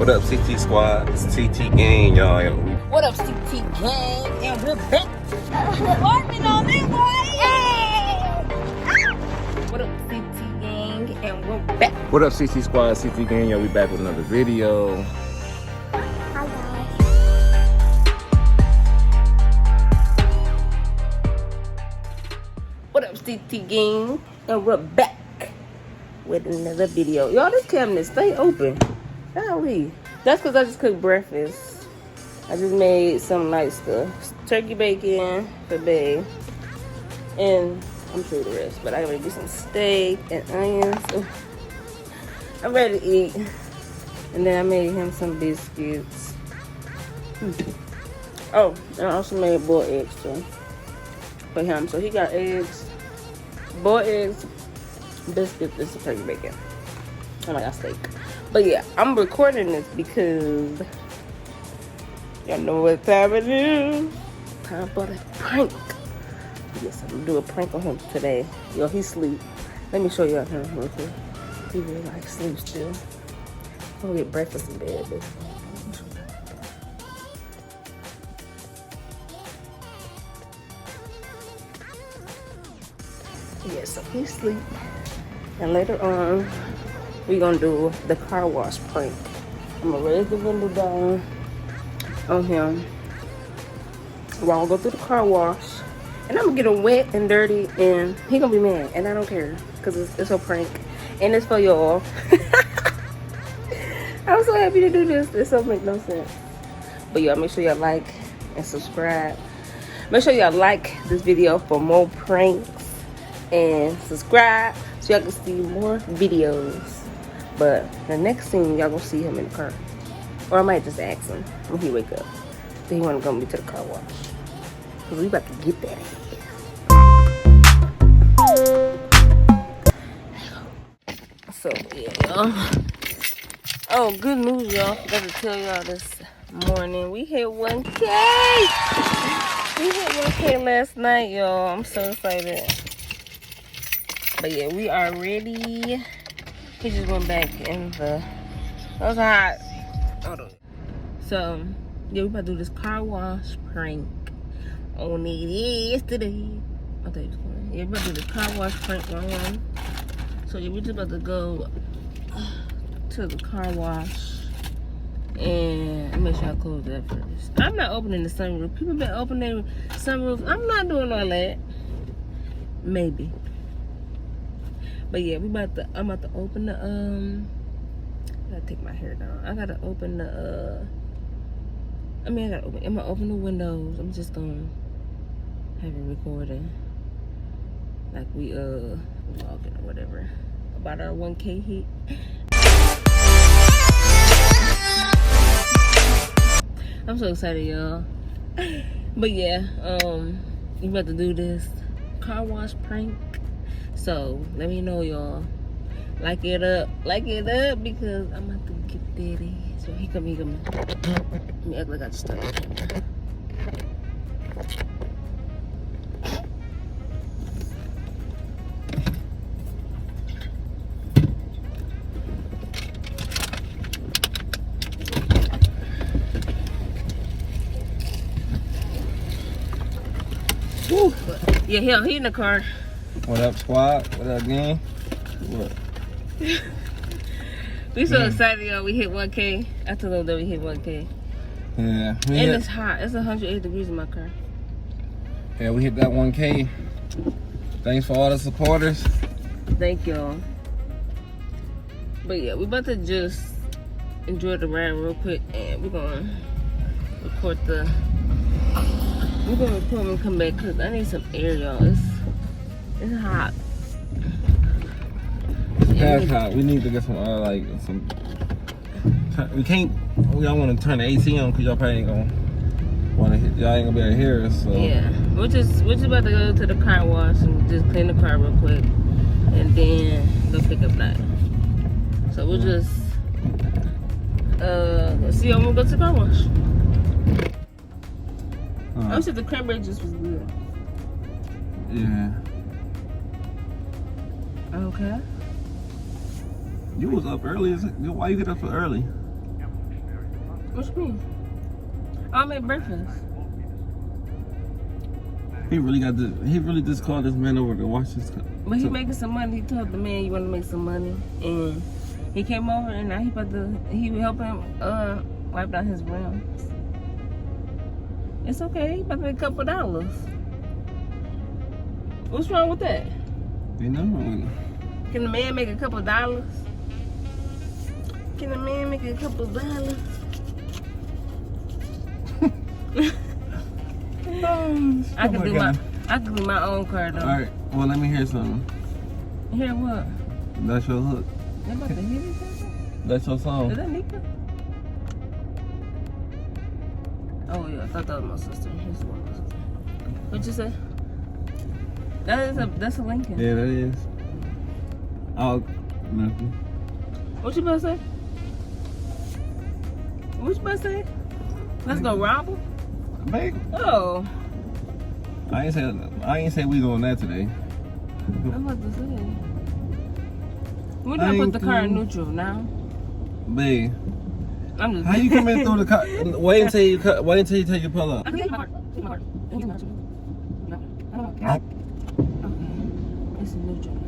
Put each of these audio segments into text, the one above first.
What up, CT Squad? It's TT Gang, y'all. What up, CT Gang? And we're back. Working on it, boy. Hey. What up, CT Gang? And we're back. What up, CT Squad? CT Gang, y'all. We back with another video. Hi, guys. What up, CT Gang? And we're back with another video. Y'all, this cabinet stay open. Golly. That's because I just cooked breakfast. I just made some light stuff. Turkey bacon for babe. And I'm sure the rest. But I gotta do some steak and onions. So I'm ready to eat. And then I made him some biscuits. Oh, and I also made boiled eggs too for him. So he got eggs, boiled eggs, biscuits, and some turkey bacon. And I got steak. But yeah, I'm recording this because y'all know what time it is. Time for the prank. Yes, I'm gonna do a prank on him today. Yo, he sleep. Let me show y'all him real quick. He really like sleep still. I'm gonna get breakfast in bed. Yeah, so he sleep. And later on, we gonna do the car wash prank. I'm gonna raise the window down on him. We're gonna go through the car wash. And I'm gonna get him wet and dirty, and he gonna be mad. And I don't care, because it's a prank. And it's for y'all. I'm so happy to do this. This don't make no sense. But y'all, make sure y'all like and subscribe. Make sure y'all like this video for more pranks. And subscribe so y'all can see more videos. But the next scene, y'all gonna see him in the car. Or I might just ask him when he wake up. Then he wanna go me to the car wash. Cause we about to get that ass. So yeah, y'all. Oh, good news, y'all. Forgot to tell y'all this morning. We hit 1K. We hit 1K last night, y'all. I'm so excited. But yeah, we are ready. He just went back in the... It was hot. Hold on. So, yeah, we about to do this car wash prank on it yesterday. I thought he was going. Yeah, we about to do this car wash prank on him. So, yeah, we just about to go to the car wash. And make sure I close that first. I'm not opening the sunroof. People been opening sunroofs. I'm not doing all that. Maybe. But yeah, I'm about to open the, I gotta take my hair down. I gotta open the, I'm gonna open the windows. I'm just gonna have it recording. Like we, vlogging or whatever. About our 1K hit. I'm so excited, y'all. But yeah, we about to do this car wash prank. So let me know, y'all. Like it up because I'm about to get daddy. So he come. Let me act like I just started. Woo. Yeah, he in the car. What up, squad? What up, gang? What? We so excited, y'all. We hit 1K. I told them that we hit 1K. Yeah. And it's hot. It's 108 degrees in my car. Yeah, we hit that 1K. Thanks for all the supporters. Thank y'all. But yeah, we about to just enjoy the ride real quick, and we're gonna record when we come back, because I need some air, y'all. It's hot. Yeah, it's hot. We need to get some, we don't want to turn the AC on because y'all probably ain't gonna y'all ain't gonna be able to hear us. So yeah, we're just about to go to the car wash and just clean the car real quick, and then go pick up that. So we'll just let's see when we go to the car wash. I wish the cranberry juice was good. Yeah. Okay. You was up early. Why you get up so early? What you mean? I made breakfast. He really just called this man over to watch his car. But he making some money. He told the man you want to make some money, and he came over and now he helping him wipe down his rims. It's okay. He about to make a couple dollars. What's wrong with that? You know. Can the man make a couple dollars? Can the man make a couple dollars? I can do my own car though. Alright, well let me hear something. Hear what? That's your hook. They about to hit each other? That's your song. Is that Nika? Oh yeah, I thought that was my sister. Here's one of my sister. What you say? That's a Lincoln. Yeah, that is. Oh, nothing. What you about to say? What you about to say? Let's go rob him? Babe. Oh. I ain't say we doing that today. I'm about to say. We're gonna put the car in neutral now. Babe. I'm just. How you come in through the car? Wait until you take your pull up. Okay. It's neutral.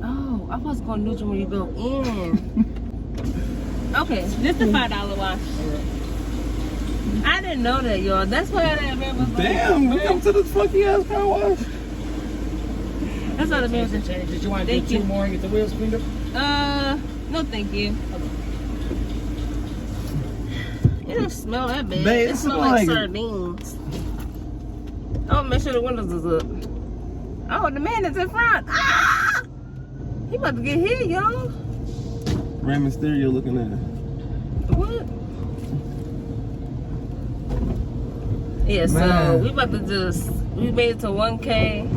Oh, I was going neutral when you go in. Okay, this the $5 wash. I didn't know that, y'all. That's why that man was like, damn, we come to this funky ass car wash. That's all the man was saying. Did you want to do two more and get the wheels cleaned up? No thank you. It don't smell that bad. Babe, it smells like sardines. Oh, make sure the windows is up. Oh, the man is in front. Ah! He about to get hit, y'all. Raymond Stereo looking at it. What? Yeah, so man. we about to we made it to 1K.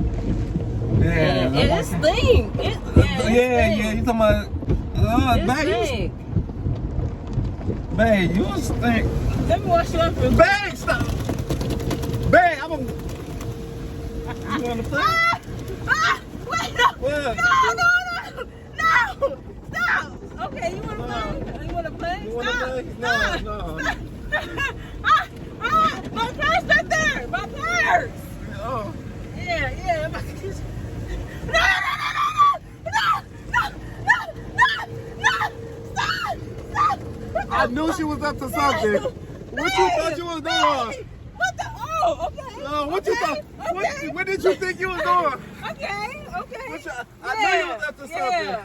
Yeah. And it stink. Yeah, you talking about, stink. Babe, you stink. Let me wash you up real quick. Babe, stop. Babe, I'm gonna. You wanna play? Wait, no. What? No. Stop. Okay, you wanna play? You wanna play? You wanna play? No. My purse right there. My purse. Oh. Yeah. I'm about to get you. No. Stop. I knew she was up to something. What you thought you was doing? What the? Oh, okay. No, what you thought? Okay. What did you think you was doing? Okay. I knew you was up to something.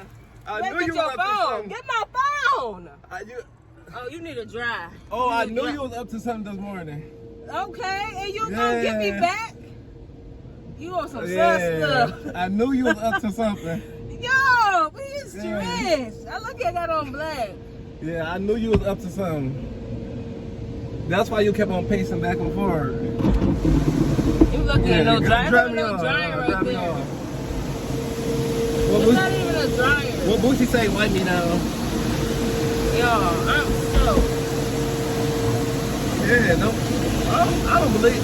I knew you was up to something. Get my phone. Oh, you need a dry. I knew you was up to something this morning. Okay, and you gonna get me back? You on some sus stuff. I knew you was up to something. Yo, he's dressed. I look at that on black. Yeah, I knew you was up to something. That's why you kept on pacing back and forth. You looking at no dryer? Drive me No on. dryer right Drive me there. on. It's not even a dryer. What Boosie say? Wipe me down. Yo, I'm soaked. Yeah, no. I don't believe.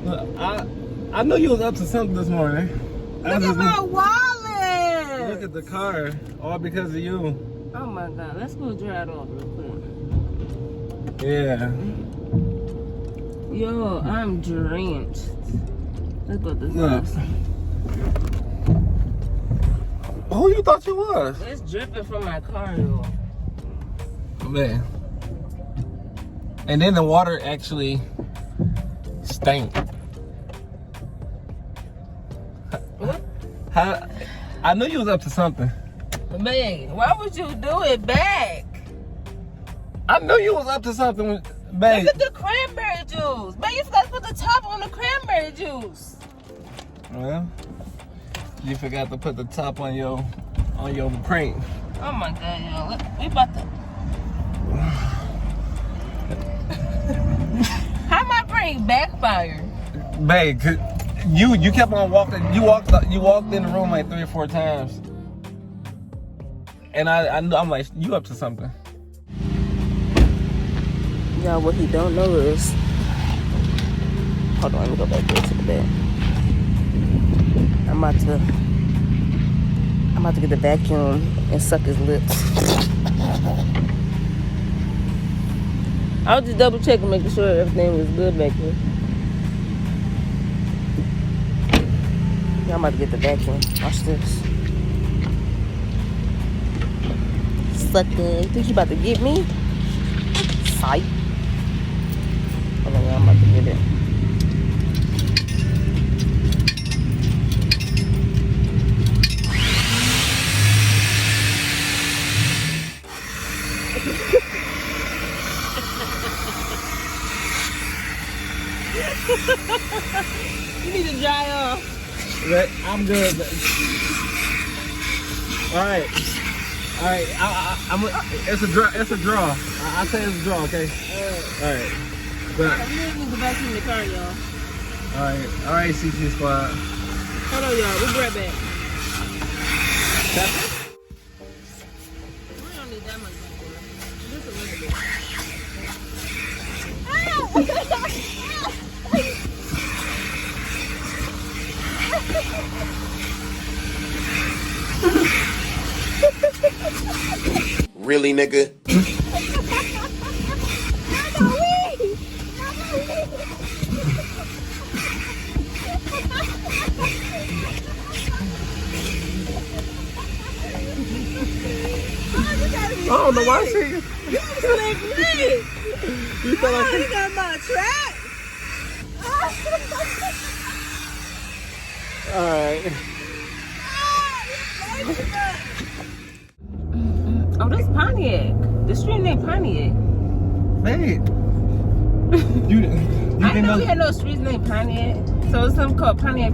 Look, I knew you was up to something this morning. Look at my wallet. Look at the car, all because of you. Oh my God, let's go dry it off real quick. Yeah. Yo, I'm drenched. Let's go this Look. house. Who you thought you was? It's dripping from my car, yo. Man. And then the water actually stank. What? I knew you was up to something. Man, why would you do it back? I knew you was up to something, babe. Look at the cranberry juice. Man, you forgot to put the top on the cranberry juice. Well, you forgot to put the top on your prank. Oh my God, yo. Look, we about to... How am I bring backfire? Babe, you kept on walking. You walked in the room like 3 or 4 times, and I'm like, you up to something? Y'all, what he don't know is, hold on, let me go back there to the bed. I'm about to get the vacuum and suck his lips. I was just double checking, making sure everything was good back here. Yeah, I'm about to get the vacuum. Watch this. Sucker. You think you about to get me? Sight. Hold on, I'm about to get it. You need to dry off. I'm good. All right. It's a draw. It's a draw. I'll say it's a draw. Okay. All right. But, We need to vacuum in the car, y'all. all right, CT squad. Hold on, y'all. We'll be right back. We don't need that much vacuum. Just a little bit. Really, nigga? I don't know why she. You slick me. You feel like You got my track. all right. Oh, this Pontiac. The street named Pontiac. Hey. You I didn't know we know. had no streets named Pontiac. So it's something called Pontiac.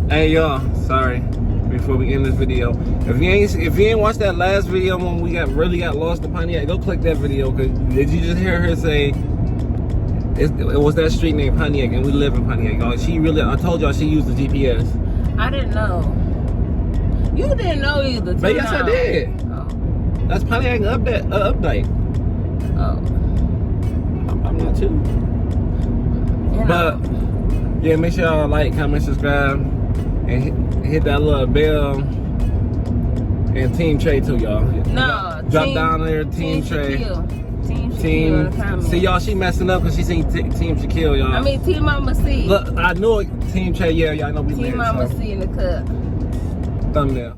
Hey y'all, sorry. Before we end this video, if you ain't watched that last video when we really got lost in Pontiac, go click that video. Cause did you just hear her say it was that street named Pontiac and we live in Pontiac? Y'all, I told y'all she used the GPS. I didn't know. You didn't know either. But yes, I did. Oh. That's Pontiac update. Oh. I'm not too. You know. But yeah, make sure y'all like, comment, subscribe, and hit that little bell. And Team Tray too, y'all. No. Drop down there, Team Tray. Team. See y'all, she messing up because she seen Team Shaquille, y'all. I mean, Team MamaCee. Look, I knew it. Team Tray, yeah, y'all know we Team lit, so. MamaCee in the cup. Thumbnail.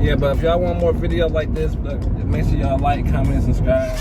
Yeah, but if y'all want more videos like this, make sure y'all like, comment, and subscribe.